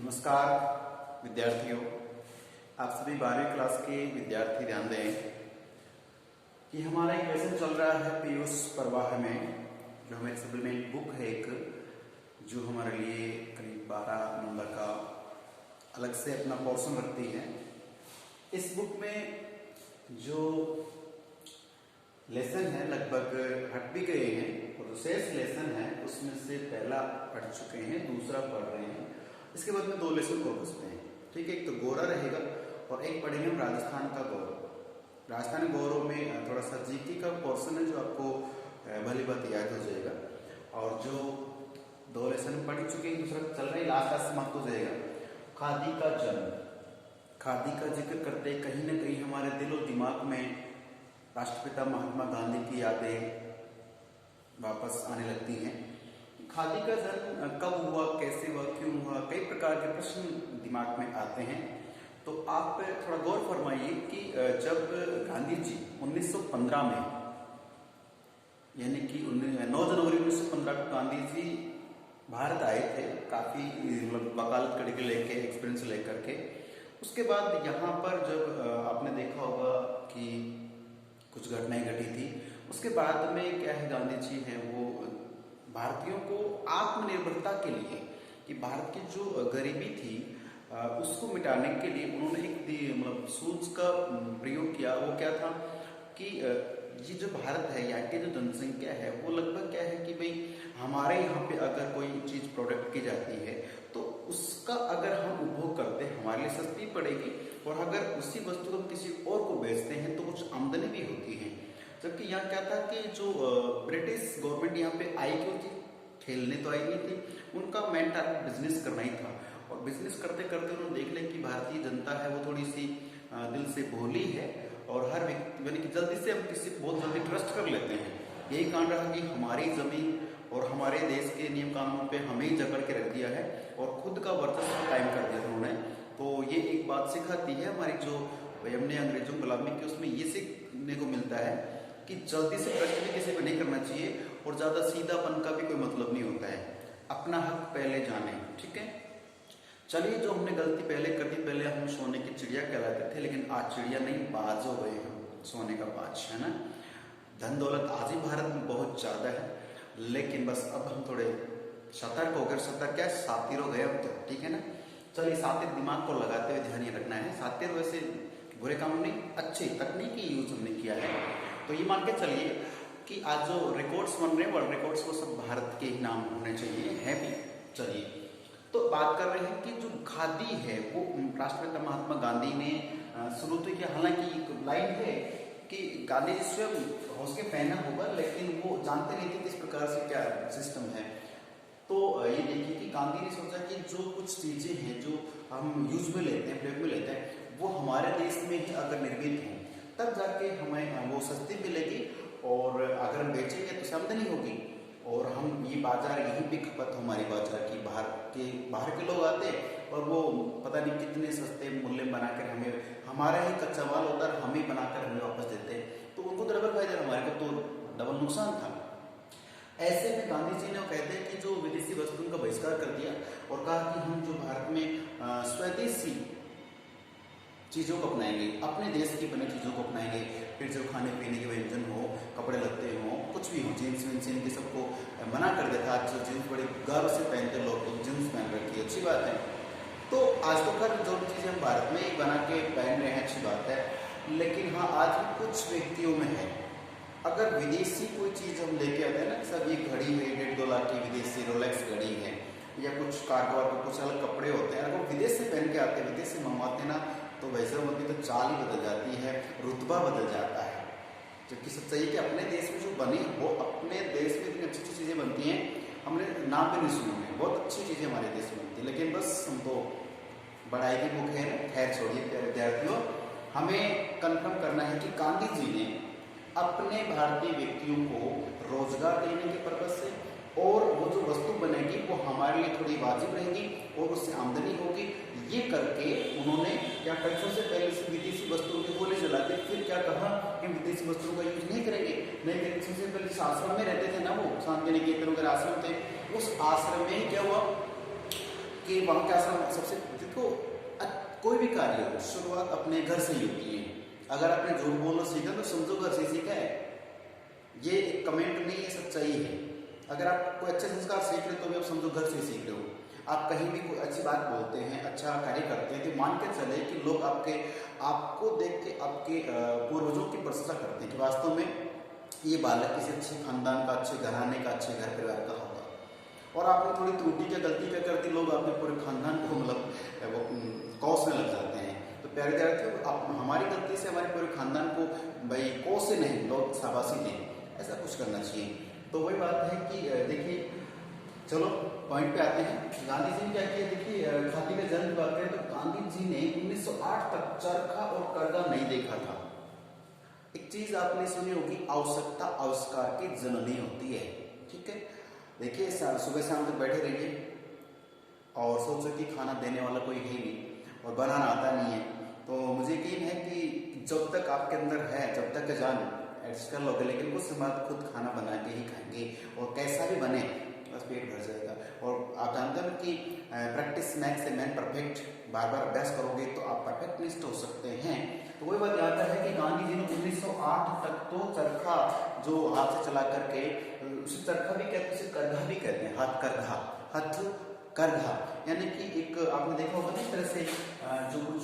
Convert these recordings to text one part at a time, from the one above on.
नमस्कार विद्यार्थियों, आप सभी 12वीं क्लास के विद्यार्थी ध्यान दें कि हमारा एक लेसन चल रहा है पीयूष प्रवाह में, जो हमारी सप्लीमेंट बुक है एक, जो हमारे लिए करीब 12 नंबर का अलग से अपना पोर्शन रखती है। इस बुक में जो लेसन है लगभग हट भी गए हैं और जो शेष लेसन है उसमें से पहला पढ़ चुके हैं, दूसरा पढ़ रहे हैं। इसके बाद में 2 लेसन और बचते हैं, ठीक है। एक तो गौरव रहेगा और एक पढ़ेंगे हम राजस्थान का गौरव। राजस्थानी गौरव में थोड़ा सा जीके का पोर्शन है जो आपको भली बात याद हो जाएगा। और जो 2 लेसन पढ़ चुके हैं, दूसरा चल रहा है, लास्ट समाप्त हो जाएगा। खादी का जन्म, खादी का जिक्र करते कहीं ना कहीं हमारे दिल और दिमाग में राष्ट्रपिता महात्मा गांधी की यादें वापस आने लगती हैं। खादी का जन्म कब हुआ, कैसे हुआ, क्यों हुआ, कई प्रकार के प्रश्न दिमाग में आते हैं। तो आप थोड़ा गौर फरमाइए कि जब गांधी जी 1915 में, यानी कि 9 जनवरी 1915 को गांधी जी भारत आए थे, काफी वकालत करके लेके, एक्सपीरियंस लेकर के। उसके बाद यहाँ पर जब आपने देखा होगा कि कुछ घटनाएं घटी थी, उसके बाद में क्या है, गांधी जी हैं वो भारतीयों को आत्मनिर्भरता के लिए, कि भारत की जो गरीबी थी उसको मिटाने के लिए उन्होंने एक मतलब सूझ का प्रयोग किया। वो क्या था कि ये जो भारत है, यहाँ की जो जनसंख्या है वो लगभग क्या है कि भाई हमारे यहाँ पे अगर कोई चीज प्रोडक्ट की जाती है तो उसका अगर हम उपभोग करते हैं हमारे लिए सस्ती पड़ेगी, और अगर उसी वस्तु को हम किसी और को बेचते हैं तो कुछ आमदनी भी होती है। जबकि यहाँ क्या था कि जो ब्रिटिश गवर्नमेंट यहाँ पे आई क्यों थी, खेलने तो आई नहीं थी, उनका मेन टारगेट बिजनेस करना ही था। और बिजनेस करते करते उन्होंने देख लिया कि भारतीय जनता है वो थोड़ी सी दिल से भोली है, और हर व्यक्ति यानी कि जल्दी से हम किसी को बहुत जल्दी ट्रस्ट कर लेते हैं। यही कारण रहा कि हमारी जमीन और हमारे देश के नियम कानून पे हमें ही जकड़ के रख दिया है और खुद का वर्चस्व कायम कर दिया उन्होंने। तो ये एक बात सिखाती है हमारी जो हमने अंग्रेजों गुलामी की, उसमें ये सीखने को मिलता है कि जल्दी से ट्रस्ट भी किसी पे नहीं करना चाहिए और ज्यादा सीधापन का भी कोई मतलब नहीं होता है। अपना हक पहले जाने, ठीक है। चलिए, जो हमने गलती पहले कर दी, पहले हम सोने की चिड़िया कहलाते थे, लेकिन आज चिड़िया नहीं बाज हो गए हम, सोने का बाज, है ना। धन दौलत आज ही भारत में बहुत ज्यादा है, लेकिन बस अब हम थोड़े सतर्क हो गए। सतर्क क्या, सातिर हो गए अब तो, ठीक है ना। चलिए, सातिर दिमाग को लगाते हुए ध्यान ये रखना है। सातिर वैसे बुरे काम नहीं, अच्छे तकनीकी यूज हमने किया है। तो ये मान के चलिए कि आज जो रिकॉर्ड्स बन रहे हैं, वर्ल्ड रिकॉर्ड्स, वो सब भारत के ही नाम होने चाहिए, है भी। चलिए, तो बात कर रहे हैं कि जो खादी है वो राष्ट्रपिता महात्मा गांधी ने शुरू तो किया। हालांकि एक लाइन है कि गांधी जी स्वयं होश के पहना होगा, लेकिन वो जानते नहीं थे किस प्रकार से क्या सिस्टम है। तो ये देखिए कि गांधी ने सोचा कि जो कुछ चीजें हैं जो हम यूज में लेते हैं, प्रयोग में लेते हैं, वो हमारे देश में ही अगर निर्मित हों तब जाके हमें वो सस्ती मिलेगी, और अगर हम बेचेंगे तो आमदनी होगी, और हम ये बाजार यहीं पे खपत हमारी बाजार की, बाहर के लोग आते और वो पता नहीं कितने सस्ते मूल्य में बनाकर हमें, हमारा ही कच्चा माल होता है, हम ही बनाकर हमें वापस देते हैं। तो उनको तो डबल फायदा, हमारे को तो डबल नुकसान था। ऐसे में गांधी जी ने कहते हैं कि जो विदेशी वस्तुओं का बहिष्कार कर दिया और कहा कि हम जो भारत में स्वदेशी चीजों को अपनाएंगे, अपने देश की बनी चीजों को अपनाएंगे। फिर जो खाने पीने के व्यंजन हो, कपड़े लत्ते हो, कुछ भी हो, जीन्स विन्स इनके सबको मना कर देता। आज जो जीन्स बड़े गर्व से पहनते लोग, तो जीन्स पहन रखी है, अच्छी बात है। तो आज तो खैर जो चीजें हम भारत में बना के पहन रहे हैं, अच्छी बात है। लेकिन हाँ, आज भी कुछ व्यक्तियों में है, अगर विदेशी कोई चीज हम लेके आते हैं ना, सब ये घड़ी है 1.5-2 लाख की विदेशी रोलेक्स घड़ी है, या कुछ कार्गो और कुछ अलग कपड़े होते हैं, अगर विदेश से पहन के आते हैं, विदेश से मंगवाते हैं ना, तो वैसे उनकी तो चाल ही बदल जाती है, रुतबा बदल जाता है। जबकि सच्चाई कि अपने देश में जो बनी, वो अपने देश में इतनी अच्छी अच्छी चीजें बनती हैं, हमने नाम भी नहीं सुने हैं, बहुत अच्छी चीजें हमारे देश में बनती है। लेकिन बस हम तो बड़ाई की मुख है, खैर छोड़िए प्यारे विद्यार्थियों, हमें कन्फर्म करना है कि गांधी जी ने अपने भारतीय व्यक्तियों को रोजगार देने के पर्पज से, और वो जो वस्तु बनेगी वो हमारे लिए थोड़ी वाजिब रहेगी और उससे आमदनी होगी, ये करके उन्होंने क्या कर, सबसे पहले से विदेशी वस्तुओं के गोले चलाते, फिर क्या कहा कि विदेशी वस्तुओं का यूज नहीं करेंगे, नहीं करेंगे। सबसे पहले जिस आश्रम में रहते थे ना, वो शांति निकेतन वगैरह आश्रम थे, उस आश्रम में क्या हुआ कि वहाँ के आश्रम सबसे देखो कोई भी कार्य हो शुरुआत अपने घर से ही होती है। अगर आपने झूठ बोलना सीखा तो समझो घर से सीखा है, ये एक कमेंट नहीं है, सच्चाई है। अगर आप कोई अच्छे संस्कार सीख रहे हो तो भी आप समझो घर से सीख रहे हो। आप कहीं भी कोई अच्छी बात बोलते हैं, अच्छा कार्य करते हैं, तो मान के चले कि लोग आपको देख के आपके पूर्वजों की प्रशंसा करते हैं कि वास्तव में ये बालक किसी अच्छे खानदान का, अच्छे घराने का, अच्छे घर परिवार का होगा। और आपने थोड़ी त्रुटि या गलती क्या करती, लोग आपके पूरे खानदान को मतलब वो कौस में लग जाते हैं। तो प्यारे विद्यार्थियों, आप हमारी गलती से हमारे पूरे खानदान को भाई कौस से नहीं, लोग शाबाशी दें, ऐसा कुछ करना चाहिए। तो वही बात है कि देखिए, चलो पॉइंट पे आते हैं। गांधी जी ने क्या किया, देखिए खादी का जन्म की बात करें तो गांधी जी ने 1908 तक चरखा और करघा नहीं देखा था। एक चीज आपने सुनी होगी, आवश्यकता आविष्कार की जननी होती है। ठीक है, देखिए सुबह शाम तक बैठे रहिए और सोचो कि खाना देने वाला कोई है नहीं और बनाना आता नहीं है, तो मुझे यकीन है कि जब तक आपके अंदर है, जब तक जान एडजस्ट कर लोगे, लेकिन कुछ समय बाद खुद खाना बना के ही खाएंगे और कैसा भी बने बस पेट भर जाएगा। और आप जानते हो कि practice makes a man perfect, बार बार अभ्यास करोगे तो आप परफेक्टनिस्ट हो सकते हैं। तो वही बात आता है कि गांधी जी ने 1908 तक तो चरखा जो हाथ से चला करके, उसे चरखा भी कहते हैं, उसे करघा भी कहते हैं, हाथ करघा, हाथ करघा, यानी कि एक आपने देखा होगा ना इस तरह से जो कुछ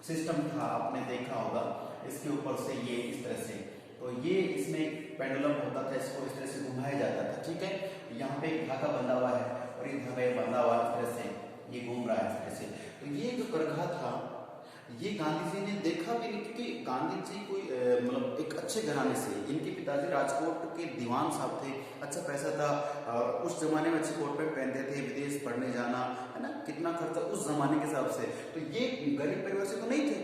सिस्टम था, आपने देखा होगा इसके ऊपर से ये इस तरह से, तो ये इसमें पेंडुलम होता था, इसको इस तरह से घुमाया जाता था। ठीक है, यहाँ पे एक धागा बंधा हुआ है और ये धागा बंधा हुआ इस तरह से, ये घूम रहा है इस तरह से। तो ये जो करघा था ये गांधी जी ने देखा भी नहीं, क्योंकि गांधी जी कोई मतलब एक अच्छे घराने से, इनके पिताजी राजकोट के दीवान साहब थे, अच्छा पैसा था, उस जमाने में अच्छे कोट पैंट पहनते थे, विदेश पढ़ने जाना है ना, कितना खर्चा उस जमाने के हिसाब से। तो ये गरीब परिवार से तो नहीं थे,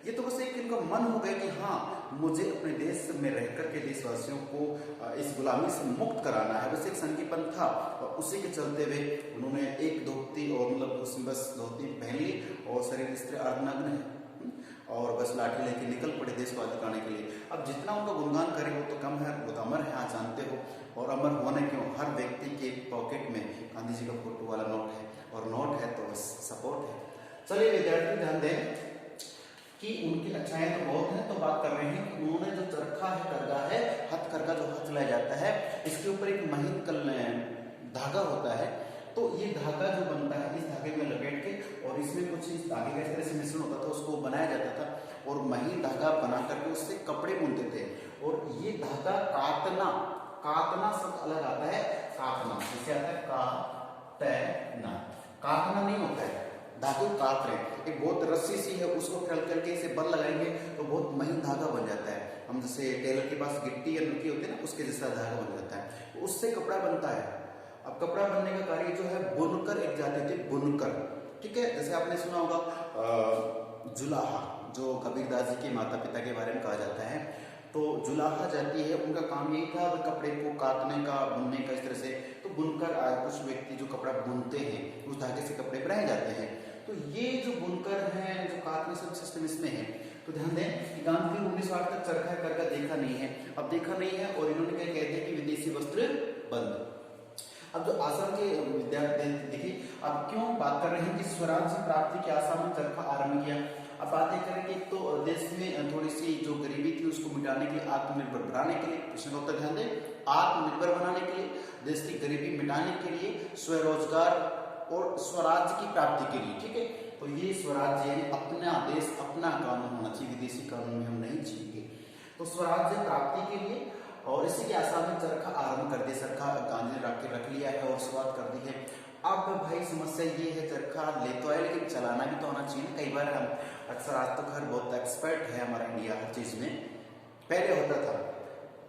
ये तो बस एक इनका मन हो गया कि हाँ मुझे अपने देश में रह करके देशवासियों को इस गुलामी से मुक्त कराना है, बस एक संकीपन था। और उसी के चलते हुए उन्होंने एक धोती और मतलब उसमें बस धोती पहन ली और शरीर इस तरह अर्धनग्न है और बस लाठी लेके निकल पड़े देश को आजाद कराने के लिए। अब जितना उनका गुणगान करे वो तो कम है, वो तो अमर है, आप जानते हो। और अमर होने क्यों, हर व्यक्ति के पॉकेट में गांधी जी का फोटो वाला नोट है, और नोट है तो बस सपोर्ट है। चलिए विद्यार्थी ध्यान दें कि उनकी अच्छाइयां तो बहुत हैं, तो बात कर रहे हैं कि उन्होंने जो चरखा है, करघा है, हथकरघा जो हाथ चलाया जाता है, इसके ऊपर एक महीन धागा होता है। तो ये धागा जो बनता है, इस धागे में लपेट के और इसमें कुछ इस धागे का इस तरह से मिश्रण होता था, उसको बनाया जाता था और महीन धागा बना करके उससे कपड़े बुनते थे। और ये धागा कातना, कातना शब्द अलग आता है, कातना जैसे आता है काटना, काटना नहीं होता है, धागे को काट रहे हैं, एक बहुत रस्सी सी है, उसको फिर हल्के हल्के से बल लगाएंगे तो बहुत महीन धागा बन जाता है। हम जैसे टेलर के पास गिट्टी या नलकी होती है ना, उसके जैसा धागा बन जाता है, उससे कपड़ा बनता है। अब कपड़ा बनने का कार्य जो है बुनकर, एक जाति थे बुनकर। ठीक है, जैसे आपने सुना होगा जुलाहा, जो कबीरदास जी के माता पिता के बारे में कहा जाता है, तो जुलाहा जाति है, उनका काम यही था कपड़े को काटने का, बुनने का, इस तरह से। तो बुनकर कुछ व्यक्ति जो कपड़ा बुनते हैं, उस धागे से कपड़े बनाए जाते हैं। तो ये जो बुनकर हैं, जो काटने से सिस्टम इसमें है। तो ध्यान दें कि गांधी जी 1908 तक चरखा करघा देखा नहीं है, अब देखा नहीं है और इन्होंने क्या कह दिया कि विदेशी वस्त्र बंद। अब जो आश्रम के विद्यार्थी देखिए, अब क्यों बात कर रहे हैं कि स्वराज्य प्राप्ति की आशा में चरखा आरंभ किया। अब बात ये करें कि तो देश में थोड़ी सी जो गरीबी थी उसको मिटाने के लिए, आत्मनिर्भर बनाने के लिए, प्रश्न का उत्तर ध्यान दें, आत्मनिर्भर बनाने के लिए, देश की गरीबी मिटाने के लिए, स्वरोजगार और स्वराज्य की प्राप्ति के लिए। ठीक है, तो ये स्वराज्य यानी अपना देश, अपना कानून होना चाहिए, विदेशी कानून में हम नहीं जिएंगे। तो स्वराज्य प्राप्ति के लिए और इसी के आशा में चरखा आरंभ कर दिया, चरखा गांधी ने रख लिया है और शुरुआत कर दी है। अब भाई समस्या ये है, चरखा ले तो है लेकिन चलाना भी तो होना चाहिए। कई बार हम अक्सर, आज तो घर बहुत एक्सपर्ट है हमारा इंडिया हर चीज में, पहले होता था,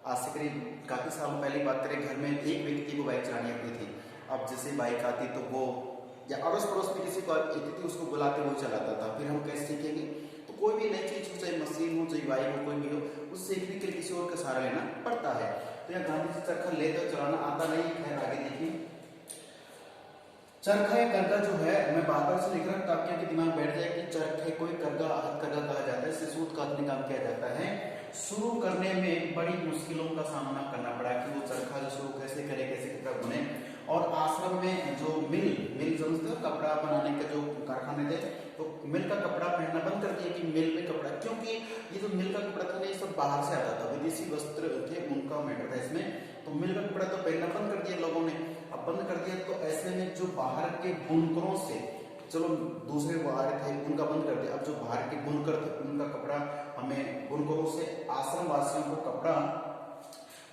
आज से करीब काफी सालों पहले बात करें, घर में एक व्यक्ति को बाइक चलानी आती थी। अब जैसे बाइक आती तो वो या अड़ोस पड़ोस में किसी को आती थी, उसको बुलाते वो चलाता था। फिर हम कैसे सीखेंगे, तो कोई भी नई चीज हो, चाहे मशीन हो, चाहे बाइक हो, कोई भी हो, उस सीखने के लिए किसी और का सहारा लेना पड़ता है। तो यहाँ गांधी जी चरखा लेकर चलाना आता नहीं, खैर आगे देखिए। चरखा या करघा जो है, मैं बार बार से लिख रहा हूँ ताकि आपके दिमाग बैठ जाए कि चरखे को करघा, हथकरघा कहा जाता है, इससे सूत काटने का काम किया जाता है। शुरू करने में बड़ी मुश्किलों का सामना करना पड़ा कि वो चरखा जो शुरू कैसे करे, कैसे कपड़ा बुने। और आश्रम में जो मिल मिल समझते हो कपड़ा बनाने के जो कारखाने थे, तो मिल का कपड़ा पहनना बंद कर दिया कि मिल में कपड़ा, क्योंकि ये जो मिल का कपड़ा था ना ये सब बाहर से आता था, विदेशी वस्त्र थे उनका मैटर था इसमें, तो मिल का कपड़ा तो पहनना बंद कर दिया लोगों ने। अब बंद कर दिया तो ऐसे में जो बाहर के बुनकरों से, चलो दूसरे बाहर थे उनका बंद कर दिया, अब जो बाहर के बुनकर थे उनका कपड़ा हमें बुनकरों से आश्रम वासियों को कपड़ा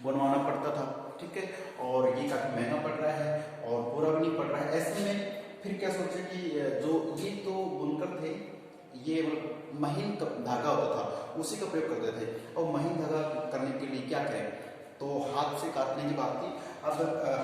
बनवाना पड़ता था, ठीक है, और ये काफी महंगा पड़ रहा है और पूरा भी नहीं पड़ रहा है। ऐसे में फिर क्या सोचे कि जो ये तो बुनकर थे ये महीन धागा होता था उसी का प्रयोग करते थे, और महीन धागा करने के लिए क्या करें, तो हाथ से काटने की बात थी। अब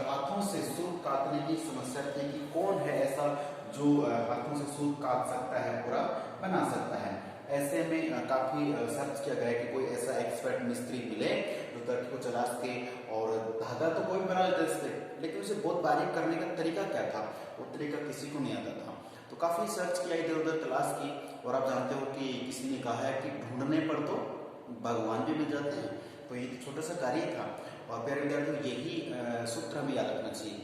हाथों से सूत काटने की समस्या थी कि कौन है ऐसा जो हाथों से सूत काट सकता है, पूरा बना सकता है। ऐसे में काफी सर्च किया गया कि कोई ऐसा एक्सपर्ट मिस्त्री मिले जो तर्क को चला सके, और धागा तो कोई बना लेता इससे, लेकिन उसे बहुत बारीक करने का तरीका क्या था, वो तरीका किसी को नहीं आता था। तो काफी सर्च किया, इधर उधर तलाश की, और आप जानते हो कि किसी ने कहा है कि ढूंढने पर तो भगवान भी मिल जाते हैं। तो ये छोटा सा कार्य था, और प्यारे विद्यार्थियों यही सूत्र हमें याद रखना चाहिए।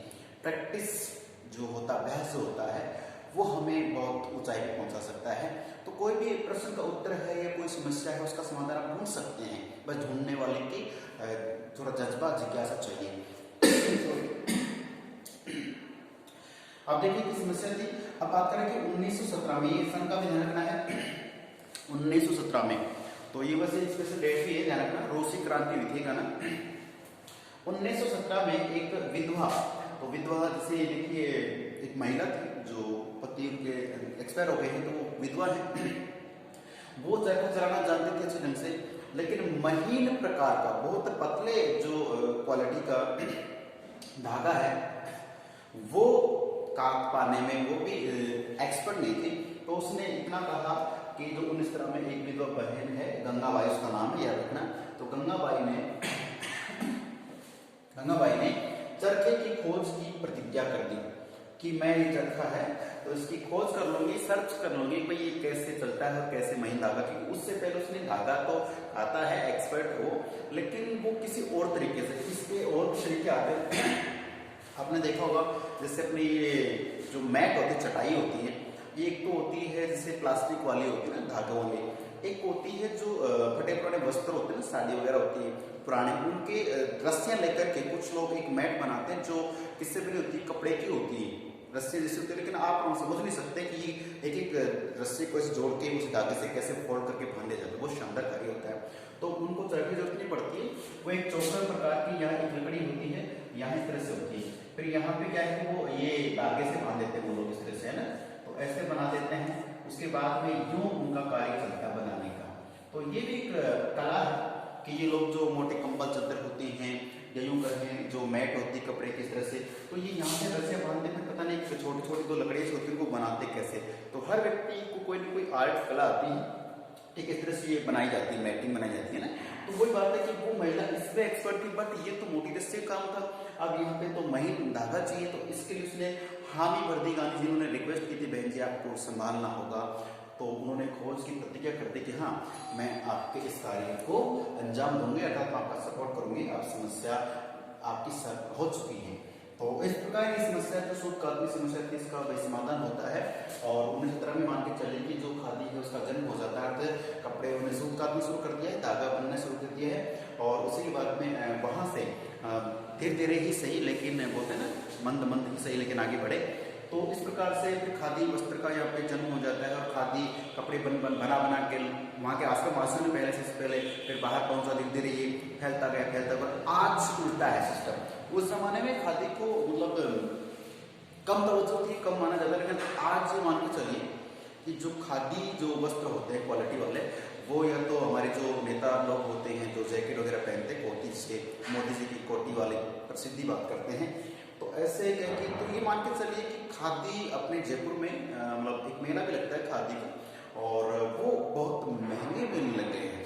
प्रैक्टिस जो होता है, अभ्यास जो होता है, वो हमें बहुत ऊंचाई पे पहुंचा सकता है। तो कोई भी प्रश्न का उत्तर है या कोई समस्या है उसका समाधान आप ढूंढ सकते हैं, बस ढूंढने वाले की थोड़ा जज्बा जिज्ञासा चाहिए। अब देखिए की समस्या थी। अब बात करें कि 1917 में, ये सन का भी ध्यान रखना है, 1917 में, तो ये वैसे स्पेशल डेट भी है, ध्यान रखना, रूसी क्रांति हुई थी ना 1917 में। एक विधवा, तो विधवा जैसे देखिए एक महिला थी जो पति उनके एक्सपायर हो गए हैं, तो वो विधवा है, वो चरखा चलाना जानते थे अच्छे ढंग से, लेकिन महीन प्रकार का बहुत पतले जो क्वालिटी का धागा है वो काट पाने में वो भी एक्सपर्ट नहीं थी। तो उसने इतना कहा कि जो 1917 में एक विधवा बहन है, गंगाबाई उसका नाम है, याद रखना। तो गंगाबाई ने चरखे की खोज की प्रतिज्ञा कर दी कि मैं ये चरखा है तो इसकी खोज कर लूंगी, सर्च कर लूंगी भाई ये कैसे चलता है और कैसे महीन धागा, क्योंकि उससे पहले उसने धागा तो आता है, एक्सपर्ट हो, लेकिन वो किसी और तरीके से, इसके और तरीके आते हैं। आपने देखा होगा जैसे अपनी ये जो मैट होती है, चटाई होती है, ये एक तो होती है जैसे प्लास्टिक वाली होती है ना, धागों वाली, एक होती है जो फटे पुराने वस्त्र होते हैं ना, साड़ी वगैरह होती है पुराने, उनके रस्सियां लेकर के कुछ लोग एक मैट बनाते हैं जो किससे बनी होती है, कपड़े की होती है, रस्सी जैसी होती है, लेकिन आप समझ नहीं सकते कि एक एक रस्सी को ऐसे जोड़ के उस धागे से कैसे फोल्ड करके बांधे जाते हैं, वो शानदार कार्य होता है। तो उनको चरखे की जरूरत नहीं पड़ती है, वो एक चौकर प्रकार की यहाँ एक लकड़ी होती है, यहाँ इस तरह से होती है, फिर यहाँ पे क्या है कि वो ये धागे से बांध देते हैं वो लोग इस तरह से, है ना, तो ऐसे बना देते हैं, उसके बाद में यूं उनका कार्य चलता है बनाने का। तो ये भी एक कला है कि ये लोग जो मोटे कंबल चादर होती हैं या यूं कहें जो मैट होती है कपड़े की तरह से, तो ये यहाँ से रस्सियां बांधते हैं, पता नहीं छोटी छोटी दो लकड़ियां होती है उनको बनाते कैसे। तो हर व्यक्ति को कोई ना कोई आर्ट कला आती है, ठीक इस तरह से ये बनाई जाती है, मैटिंग बनाई जाती है ना। तो वही बात है कि वो महिला इसमें एक्सपर्ट थी, बट ये तो मोटी रस्सी का काम था, अब यहाँ पे तो महीन धागा चाहिए, तो इसके लिए उसने हामी भर दी। गांधी जी ने रिक्वेस्ट की थी बहन जी आपको संभालना होगा, तो उन्होंने खोज की प्रतिज्ञा कर दी कि हाँ मैं आपके इस कार्य को अंजाम दूंगी, अर्थात मैं आपका सपोर्ट करूंगी, अब समस्या आपकी हो चुकी है। तो इस प्रकार की समस्या जो सूत काटने की समस्या थी इसका वही समाधान होता है, और 1917 में मान के चले कि जो खादी है उसका जन्म हो जाता है, कपड़े उन्हें सूत काटना शुरू कर दिया है, धागा बनना शुरू कर दिया है, और उसी के बाद में वहां से धीरे धीरे ही सही, लेकिन बोलते हैं ना मंद मंद ही सही लेकिन आगे बढ़े। तो इस प्रकार से फिर खादी वस्त्र का यहाँ पे जन्म हो जाता है, और खादी कपड़े बना के वहाँ के आश्रम वासियों ने पहले से पहले फिर बाहर पहुंचा, धीरे धीरे ये फैलता गया। आज उल्टा है सिस्टम। उस जमाने में खादी को मतलब कम तवज्जो थी, कम माना जाता है, लेकिन आज ये मान के चलिए कि जो खादी जो वस्त्र होते हैं क्वालिटी वाले, वो या तो हमारे जो नेता लोग होते हैं जो जैकेट वगैरह पहनते हैं कोटी से, मोदी जी की कोटी वाले प्रसिद्धि बात करते हैं, तो ऐसे कि तो ये मान के चलिए कि खादी अपने जयपुर में मतलब एक मेला भी लगता है खादी का, और वो बहुत महंगे मिलने लग गए हैं।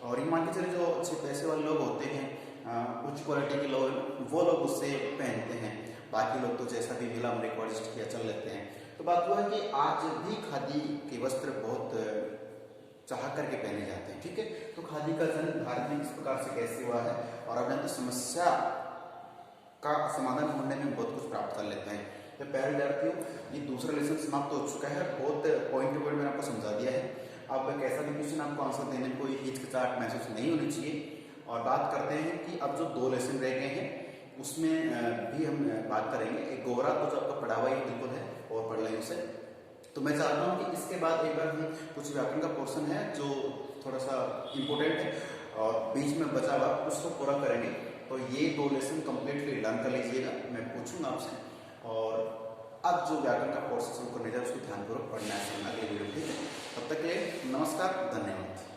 और ये मान के चलिए जो अच्छे पैसे वाले लोग होते हैं, उच्च क्वालिटी के लोग, वो लोग उससे पहनते हैं, बाकी लोग तो जैसा भी मिला हमने एडजस्ट किया चल लेते हैं। तो बात वो है कि आज भी खादी के वस्त्र बहुत चाह करके पहने जाते हैं, ठीक है। तो खादी का जन्म भारत में इस प्रकार से कैसे हुआ है, और अब तो समस्या का समाधान ढूंढने में बहुत कुछ प्राप्त कर लेते हैं। तो प्यारे विद्यार्थियों, ये दूसरा लेसन समाप्त हो चुका है। बहुत पॉइंट टू पॉइंट मैंने आपको समझा दिया है। अब कैसा भी क्वेश्चन आपको आंसर देने में कोई हिचकिचाहट महसूस नहीं होनी चाहिए। और बात करते हैं कि अब जो 2 लेसन रह गए हैं उसमें भी हम बात करेंगे। एक गोरा तो जो आपका पढ़ा हुआ ही बिल्कुल है और पढ़ लें उसे। तो मैं चाहता हूँ कि इसके बाद एक बार हम कुछ व्याकरण का पोर्शन है जो थोड़ा सा इम्पोर्टेंट है और बीच में बचा हुआ उसको पूरा करेंगे। तो ये 2 लेसन कंप्लीटली लर्न कर लीजिएगा, मैं पूछूंगा आपसे। और अब जो व्याकरण का पोर्शन शुरू करने जाए उसको ध्यानपूर्वक पढ़ना है अगले वीडियो में, ठीक है। तब तक के लिए नमस्कार, धन्यवाद।